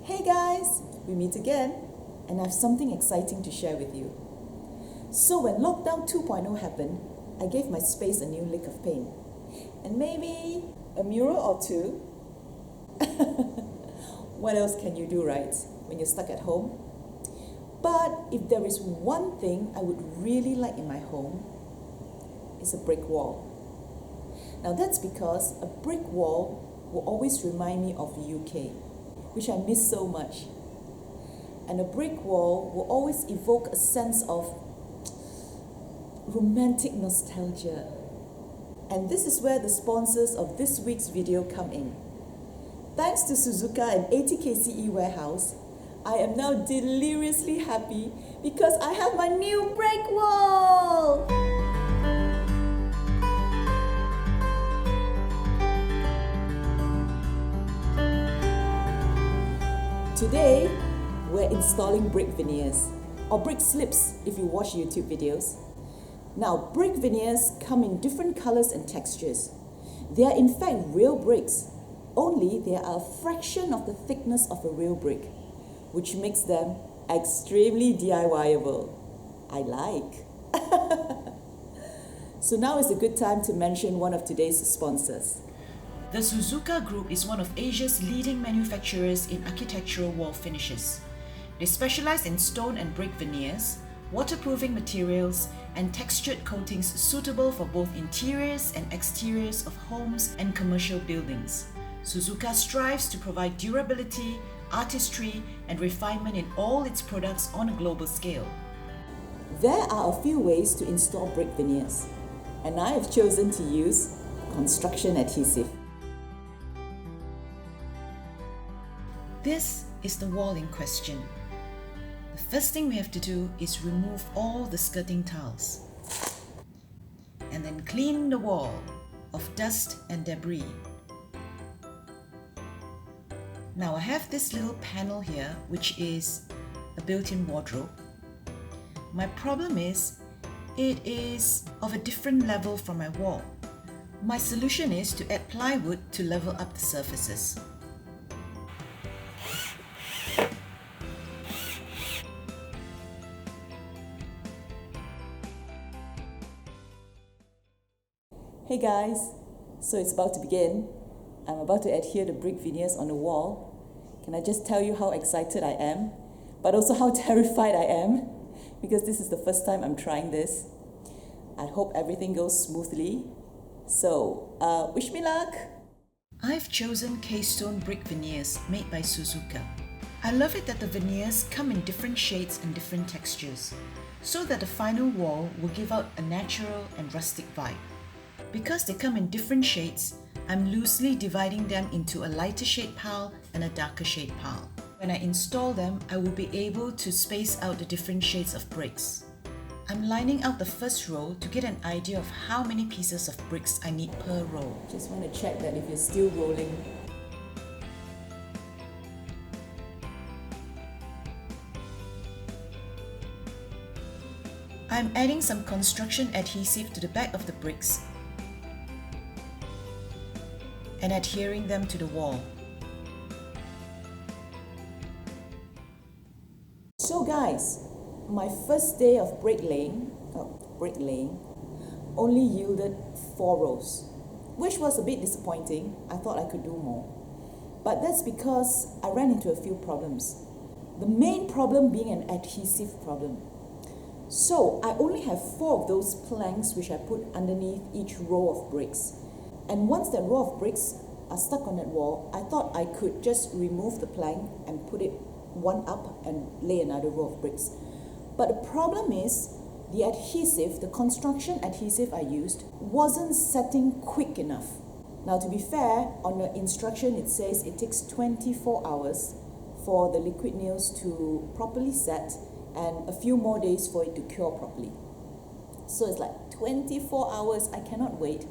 Hey guys, we meet again, and I have something exciting to share with you. So when lockdown 2.0 happened, I gave my space a new lick of paint. And maybe a mural or two. What else can you do, right, when you're stuck at home? But if there is one thing I would really like in my home, it's a brick wall. Now that's because a brick wall will always remind me of the UK, which I miss so much. And a brick wall will always evoke a sense of romantic nostalgia. And this is where the sponsors of this week's video come in. Thanks to Suzuka and ATKC eWarehouse, I am now deliriously happy because I have my new brick wall! Today, we're installing brick veneers, or brick slips if you watch YouTube videos. Now, brick veneers come in different colors and textures. They are in fact real bricks, only they are a fraction of the thickness of a real brick, which makes them extremely DIY-able. I like. So now is a good time to mention one of today's sponsors. The Suzuka Group is one of Asia's leading manufacturers in architectural wall finishes. They specialize in stone and brick veneers, waterproofing materials, and textured coatings suitable for both interiors and exteriors of homes and commercial buildings. Suzuka strives to provide durability, artistry, and refinement in all its products on a global scale. There are a few ways to install brick veneers, and I have chosen to use construction adhesive. This is the wall in question. The first thing we have to do is remove all the skirting tiles and then clean the wall of dust and debris. Now I have this little panel here which is a built-in wardrobe. My problem is it is of a different level from my wall. My solution is to add plywood to level up the surfaces. Hey guys, so it's about to begin. I'm about to adhere the brick veneers on the wall. Can I just tell you how excited I am, but also how terrified I am, because this is the first time I'm trying this. I hope everything goes smoothly. So, wish me luck! I've chosen Keystone brick veneers made by Suzuka. I love it that the veneers come in different shades and different textures, so that the final wall will give out a natural and rustic vibe. Because they come in different shades, I'm loosely dividing them into a lighter shade pile and a darker shade pile. When I install them, I will be able to space out the different shades of bricks. I'm lining out the first row to get an idea of how many pieces of bricks I need per row. Just want to check that if you're still rolling. I'm adding some construction adhesive to the back of the bricks and adhering them to the wall. So guys, my first day of bricklaying only yielded 4 rows, which was a bit disappointing. I thought I could do more. But that's because I ran into a few problems. The main problem being an adhesive problem. So I only have 4 of those planks which I put underneath each row of bricks. And once that row of bricks are stuck on that wall, I thought I could just remove the plank and put it one up and lay another row of bricks. But the problem is the adhesive, the construction adhesive I used, wasn't setting quick enough. Now to be fair, on the instruction it says it takes 24 hours for the liquid nails to properly set and a few more days for it to cure properly. So it's like 24 hours, I cannot wait.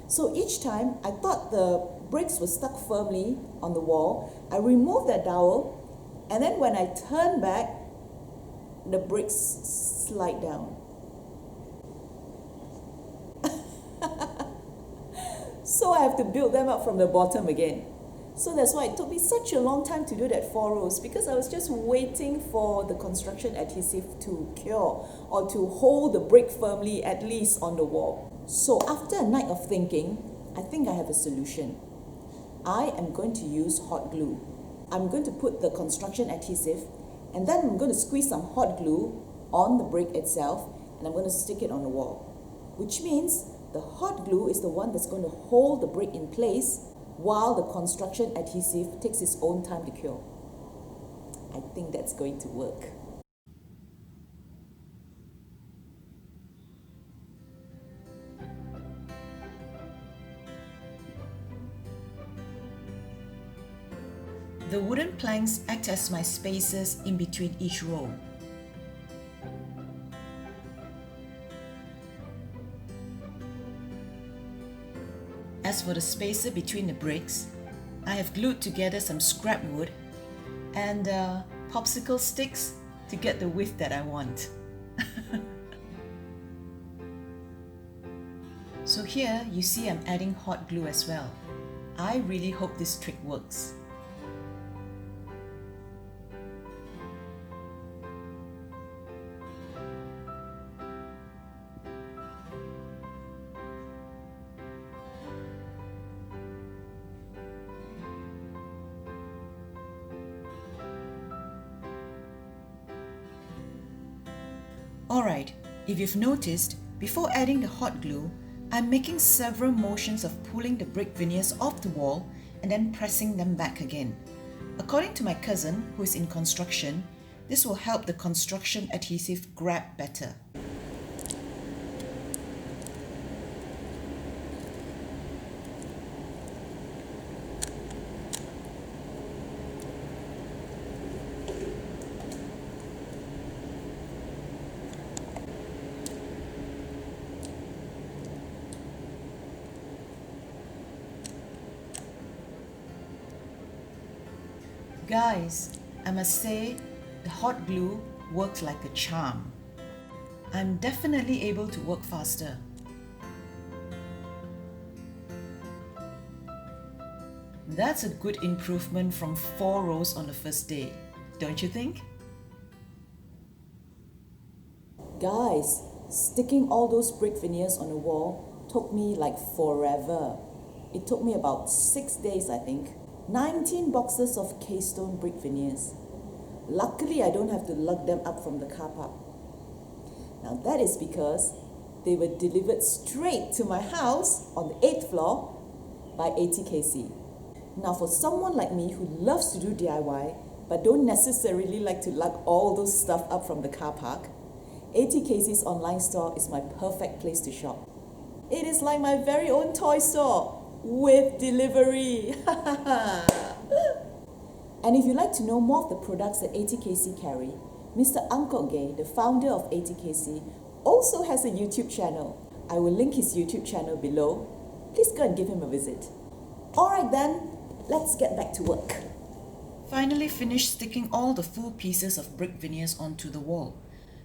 So each time I thought the bricks were stuck firmly on the wall, I removed that dowel, and then when I turn back, the bricks slide down. So I have to build them up from the bottom again. So that's why it took me such a long time to do that 4 rows, because I was just waiting for the construction adhesive to cure or to hold the brick firmly, at least on the wall. So after a night of thinking, I think I have a solution. I am going to use hot glue. I'm going to put the construction adhesive, and then I'm going to squeeze some hot glue on the brick itself, and I'm going to stick it on the wall. Which means the hot glue is the one that's going to hold the brick in place while the construction adhesive takes its own time to cure. I think that's going to work. The wooden planks act as my spaces in between each row. As for the spacer between the bricks, I have glued together some scrap wood and popsicle sticks to get the width that I want. So here you see I'm adding hot glue as well. I really hope this trick works. Alright, if you've noticed, before adding the hot glue, I'm making several motions of pulling the brick veneers off the wall and then pressing them back again. According to my cousin, who is in construction, this will help the construction adhesive grab better. Guys, I must say, the hot glue works like a charm. I'm definitely able to work faster. That's a good improvement from 4 rows on the first day, don't you think? Guys, sticking all those brick veneers on the wall took me like forever. It took me about 6 days, I think. 19 boxes of Keystone brick veneers. Luckily, I don't have to lug them up from the car park. Now that is because they were delivered straight to my house on the 8th floor by ATKC. Now for someone like me who loves to do DIY but don't necessarily like to lug all those stuff up from the car park, ATKC's online store is my perfect place to shop. It is like my very own toy store with delivery. And if you'd like to know more of the products that ATKC carry, Mr. Uncle Gay, the founder of ATKC, also has a YouTube channel. I will link his YouTube channel below. Please go and give him a visit. Alright then, let's get back to work. Finally finished sticking all the full pieces of brick veneers onto the wall.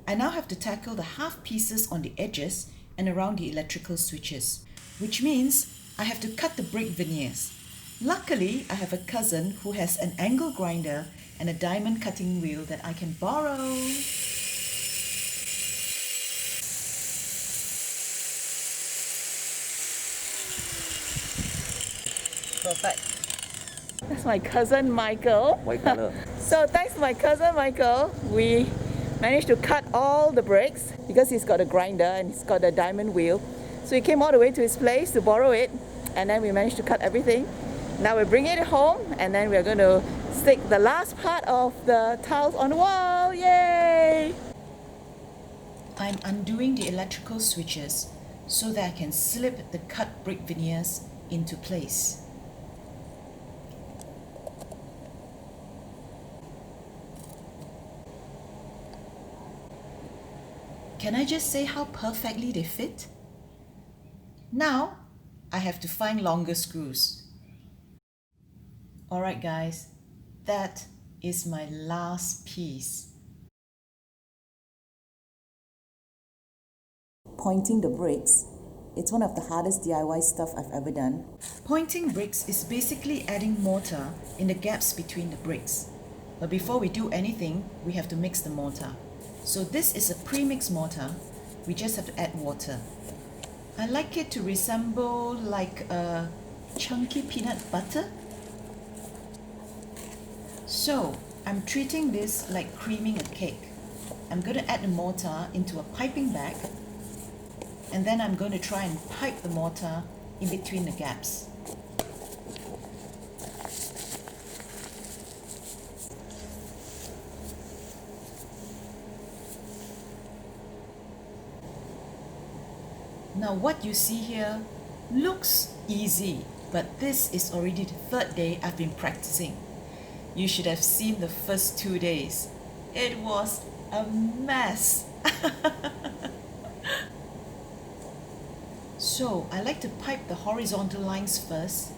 I now have to tackle the half pieces on the edges and around the electrical switches, which means I have to cut the brick veneers. Luckily, I have a cousin who has an angle grinder and a diamond cutting wheel that I can borrow. Perfect. That's my cousin Michael. White color. So thanks to my cousin Michael, we managed to cut all the bricks because he's got a grinder and he's got a diamond wheel. So he came all the way to his place to borrow it, and then we managed to cut everything. Now we're bringing it home, and then we're going to stick the last part of the tiles on the wall. Yay! I'm undoing the electrical switches so that I can slip the cut brick veneers into place. Can I just say how perfectly they fit? Now, I have to find longer screws. Alright guys, that is my last piece. Pointing the bricks It's one of the hardest DIY stuff I've ever done. Pointing bricks is basically adding mortar in the gaps between the bricks. But before we do anything, we have to mix the mortar. So this is a pre-mixed mortar. We just have to add water. I like it to resemble like a chunky peanut butter. So I'm treating this like creaming a cake. I'm going to add the mortar into a piping bag, and then I'm going to try and pipe the mortar in between the gaps. Now what you see here looks easy, but this is already the third day I've been practicing. You should have seen the first 2 days. It was a mess. So I like to pipe the horizontal lines first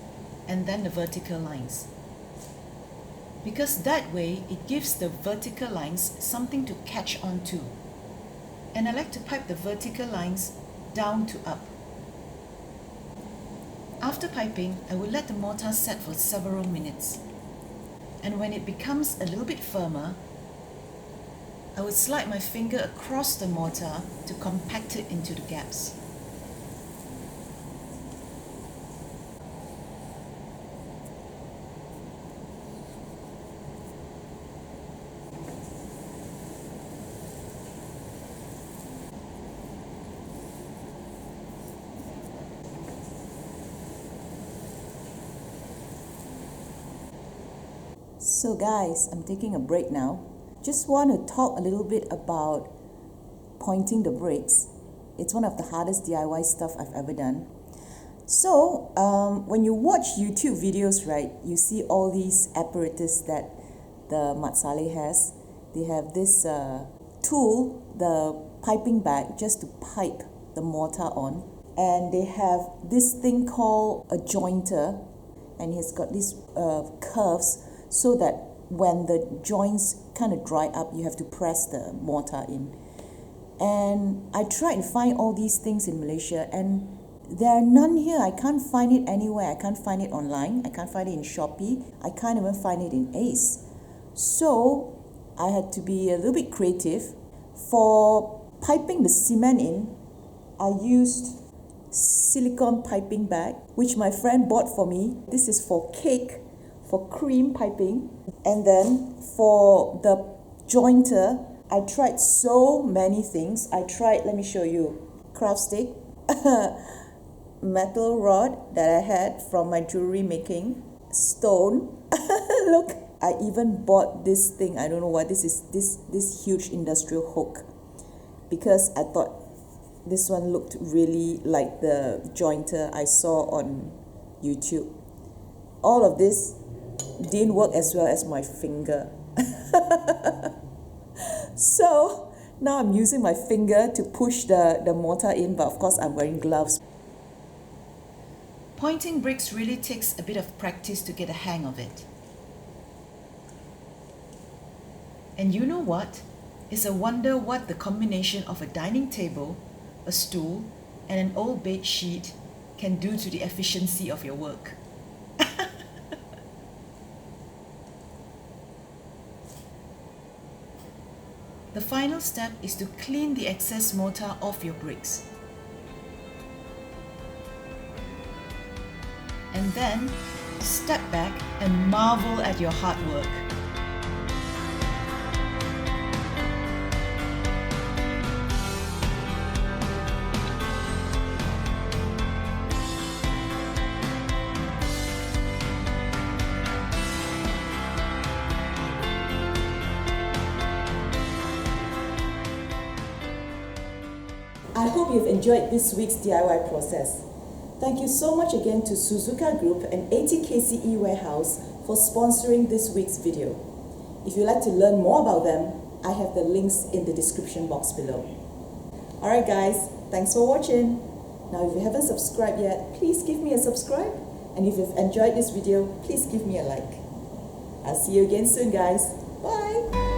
and then the vertical lines, because that way it gives the vertical lines something to catch on to. And I like to pipe the vertical lines down to up. After piping, I will let the mortar set for several minutes. And when it becomes a little bit firmer, I would slide my finger across the mortar to compact it into the gaps. So guys, I'm taking a break now. Just want to talk a little bit about pointing the bricks. It's one of the hardest DIY stuff I've ever done. So when you watch YouTube videos, right, you see all these apparatus that the Matsale has. They have this tool, the piping bag, just to pipe the mortar on. And they have this thing called a jointer, and it's got these curves, so that when the joints kind of dry up, you have to press the mortar in. And I tried to find all these things in Malaysia, and there are none here. I can't find it anywhere. I can't find it online. I can't find it in Shopee. I can't even find it in Ace. So I had to be a little bit creative. For piping the cement in, I used silicone piping bag, which my friend bought for me. This is for cake, for cream piping. And then for the jointer, I tried so many things. I tried, let me show you, craft stick, metal rod that I had from my jewelry making, stone. Look, I even bought this thing. I don't know what this is, this huge industrial hook, because I thought this one looked really like the jointer I saw on YouTube. All of this didn't work as well as my finger. So now I'm using my finger to push the mortar in, but of course I'm wearing gloves. Pointing bricks really takes a bit of practice to get a hang of it. And you know what? It's a wonder what the combination of a dining table, a stool, and an old bed sheet can do to the efficiency of your work. The final step is to clean the excess mortar off your bricks. And then step back and marvel at your hard work. I hope you've enjoyed this week's DIY process. Thank you so much again to Suzuka Group and ATKC eWarehouse for sponsoring this week's video. If you'd like to learn more about them, I have the links in the description box below. Alright guys, thanks for watching. Now if you haven't subscribed yet, please give me a subscribe. And if you've enjoyed this video, please give me a like. I'll see you again soon guys. Bye!